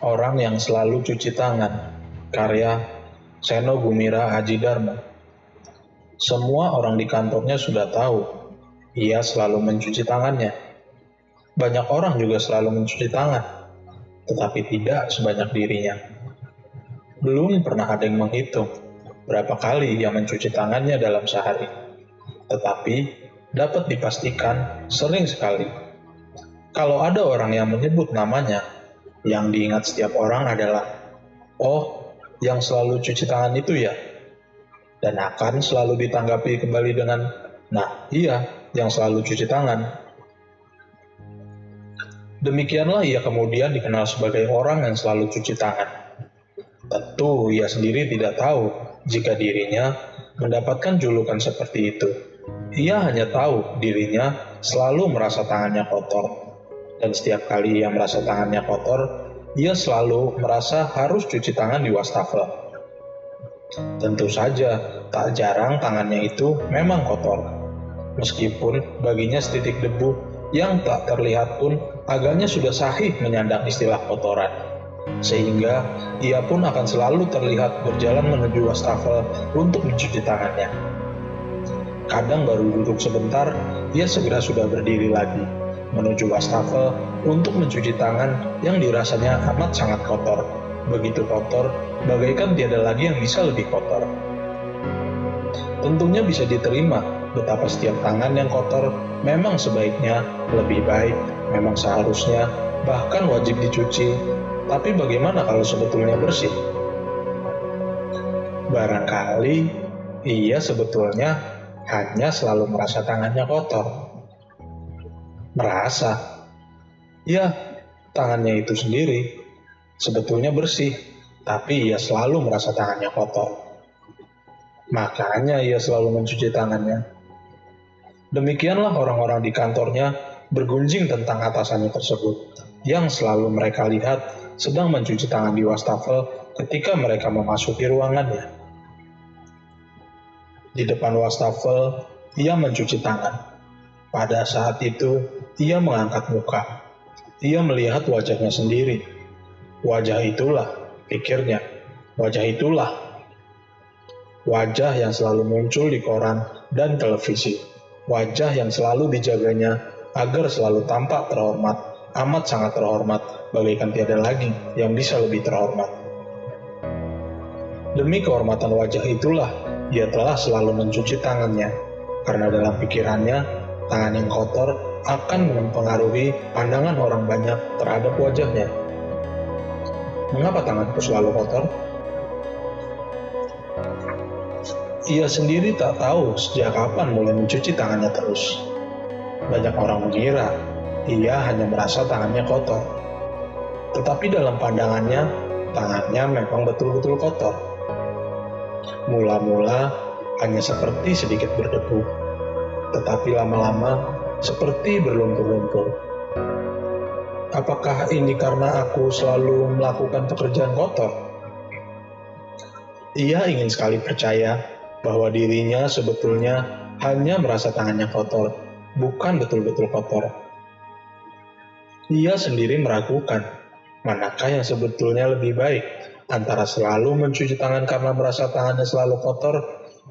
Orang yang selalu cuci tangan, karya Seno Gumira Ajidarma. Semua orang di kantornya sudah tahu, ia selalu mencuci tangannya. Banyak orang juga selalu mencuci tangan, tetapi tidak sebanyak dirinya. Belum pernah ada yang menghitung berapa kali ia mencuci tangannya dalam sehari. Tetapi dapat dipastikan sering sekali. Kalau ada orang yang menyebut namanya, yang diingat setiap orang adalah, "Oh, yang selalu cuci tangan itu ya?" Dan akan selalu ditanggapi kembali dengan, "Nah, iya, yang selalu cuci tangan." Demikianlah ia kemudian dikenal sebagai orang yang selalu cuci tangan. Tentu ia sendiri tidak tahu jika dirinya mendapatkan julukan seperti itu. Ia hanya tahu dirinya selalu merasa tangannya kotor. Dan setiap kali ia merasa tangannya kotor, ia selalu merasa harus cuci tangan di wastafel. Tentu saja, tak jarang tangannya itu memang kotor. Meskipun baginya setitik debu yang tak terlihat pun agaknya sudah sahih menyandang istilah kotoran. Sehingga ia pun akan selalu terlihat berjalan menuju wastafel untuk mencuci tangannya. Kadang baru duduk sebentar, ia segera sudah berdiri lagi, menuju wastafel untuk mencuci tangan yang dirasanya amat sangat kotor. Begitu kotor, bagaikan tiada lagi yang bisa lebih kotor. Tentunya bisa diterima betapa setiap tangan yang kotor memang sebaiknya, lebih baik, memang seharusnya, bahkan wajib dicuci. Tapi bagaimana kalau sebetulnya bersih? Barangkali ia sebetulnya hanya selalu merasa tangannya kotor. Merasa, ya, tangannya itu sendiri sebetulnya bersih, tapi ia selalu merasa tangannya kotor. Makanya ia selalu mencuci tangannya. Demikianlah orang-orang di kantornya bergunjing tentang atasannya tersebut, yang selalu mereka lihat sedang mencuci tangan di wastafel ketika mereka memasuki ruangannya. Di depan wastafel, ia mencuci tangan. Pada saat itu, ia mengangkat muka. Ia melihat wajahnya sendiri. Wajah itulah, pikirnya. Wajah itulah. Wajah yang selalu muncul di koran dan televisi. Wajah yang selalu dijaganya agar selalu tampak terhormat, amat sangat terhormat, bagaikan tiada lagi yang bisa lebih terhormat. Demi kehormatan wajah itulah, ia telah selalu mencuci tangannya, karena dalam pikirannya, tangan yang kotor akan mempengaruhi pandangan orang banyak terhadap wajahnya. Mengapa tanganku selalu kotor? Ia sendiri tak tahu sejak kapan mulai mencuci tangannya terus. Banyak orang mengira ia hanya merasa tangannya kotor. Tetapi dalam pandangannya, tangannya memang betul-betul kotor. Mula-mula hanya seperti sedikit berdebu, tetapi lama-lama seperti berlumpur-lumpur. Apakah ini karena aku selalu melakukan pekerjaan kotor? Ia ingin sekali percaya bahwa dirinya sebetulnya hanya merasa tangannya kotor, bukan betul-betul kotor. Ia sendiri meragukan, manakah yang sebetulnya lebih baik antara selalu mencuci tangan karena merasa tangannya selalu kotor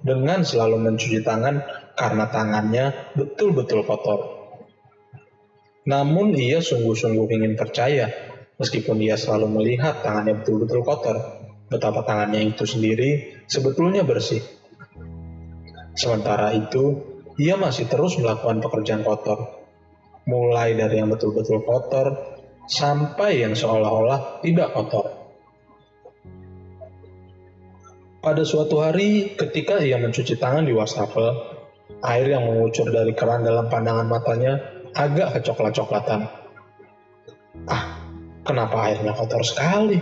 dengan selalu mencuci tangan karena tangannya betul-betul kotor. Namun ia sungguh-sungguh ingin percaya, meskipun ia selalu melihat tangannya betul-betul kotor, betapa tangannya itu sendiri sebetulnya bersih. Sementara itu, ia masih terus melakukan pekerjaan kotor, mulai dari yang betul-betul kotor sampai yang seolah-olah tidak kotor. Pada suatu hari, ketika ia mencuci tangan di wastafel, air yang mengucur dari keran dalam pandangan matanya agak kecoklat-coklatan. Kenapa airnya kotor sekali?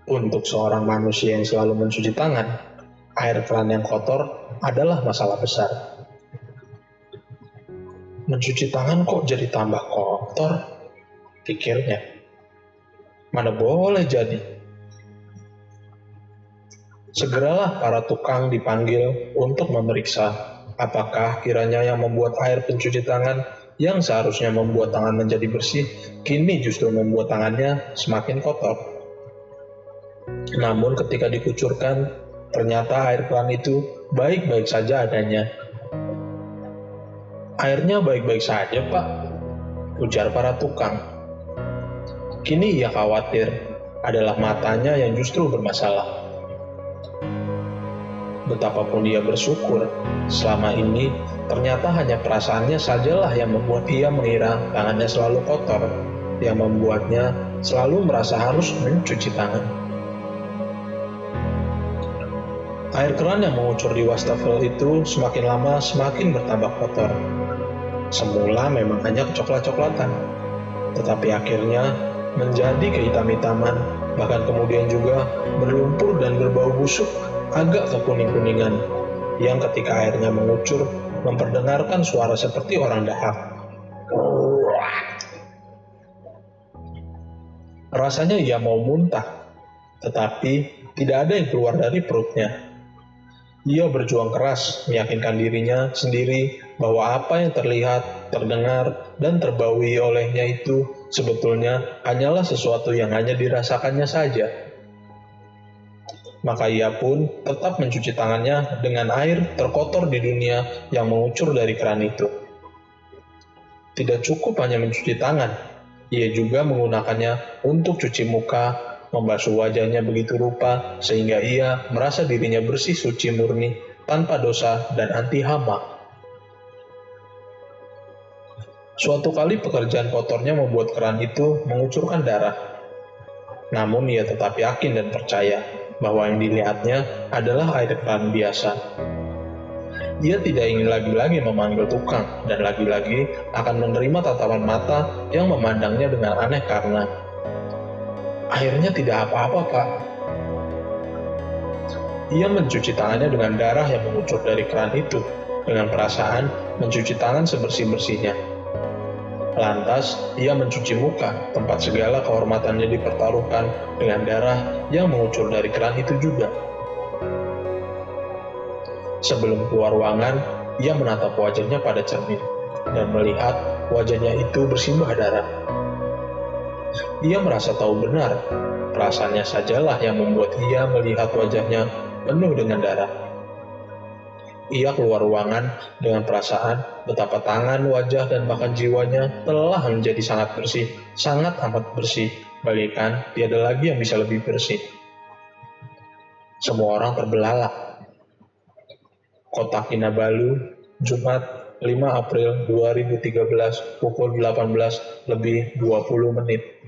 Untuk seorang manusia yang selalu mencuci tangan, air keran yang kotor adalah masalah besar. Mencuci tangan kok jadi tambah kotor? Pikirnya. Mana boleh jadi. Segeralah para tukang dipanggil untuk memeriksa apakah kiranya yang membuat air pencuci tangan yang seharusnya membuat tangan menjadi bersih, kini justru membuat tangannya semakin kotor. Namun ketika dikucurkan, ternyata air keran itu baik-baik saja adanya. Airnya baik-baik saja, Pak, ujar para tukang. Kini ia khawatir adalah matanya yang justru bermasalah. Betapapun ia bersyukur, selama ini ternyata hanya perasaannya sajalah yang membuat ia mengira tangannya selalu kotor, yang membuatnya selalu merasa harus mencuci tangan. Air keran yang mengucur di wastafel itu semakin lama semakin bertambah kotor. Semula memang hanya kecoklat-coklatan, tetapi akhirnya menjadi kehitam-hitaman, bahkan kemudian juga berlumpur dan berbau busuk agak kekuning-kuningan, yang ketika airnya mengucur memperdengarkan suara seperti orang dahak. Rasanya ia mau muntah, tetapi tidak ada yang keluar dari perutnya. Ia berjuang keras meyakinkan dirinya sendiri bahwa apa yang terlihat, terdengar, dan terbaui olehnya itu sebetulnya hanyalah sesuatu yang hanya dirasakannya saja. Maka ia pun tetap mencuci tangannya dengan air terkotor di dunia yang mengucur dari keran itu. Tidak cukup hanya mencuci tangan, ia juga menggunakannya untuk cuci muka, membasuh wajahnya begitu rupa sehingga ia merasa dirinya bersih suci murni, tanpa dosa dan anti hama. Suatu kali pekerjaan kotornya membuat keran itu mengucurkan darah. Namun ia tetap yakin dan percaya bahwa yang dilihatnya adalah air keran biasa. Ia tidak ingin lagi-lagi memanggil tukang dan lagi-lagi akan menerima tatapan mata yang memandangnya dengan aneh karena airnya tidak apa-apa, Pak. Ia mencuci tangannya dengan darah yang mengucur dari keran itu, dengan perasaan mencuci tangan sebersih-bersihnya. Lantas, ia mencuci muka, tempat segala kehormatannya dipertaruhkan dengan darah yang mengucur dari keran itu juga. Sebelum keluar ruangan, ia menatap wajahnya pada cermin, dan melihat wajahnya itu bersimbah darah. Ia merasa tahu benar, perasaannya sajalah yang membuat ia melihat wajahnya penuh dengan darah. Ia keluar ruangan dengan perasaan betapa tangan, wajah, dan bahkan jiwanya telah menjadi sangat bersih, sangat amat bersih, bagaikan tiada lagi yang bisa lebih bersih. Semua orang terbelalak. Kota Kinabalu, Jumat 5 April 2013 pukul 18:20.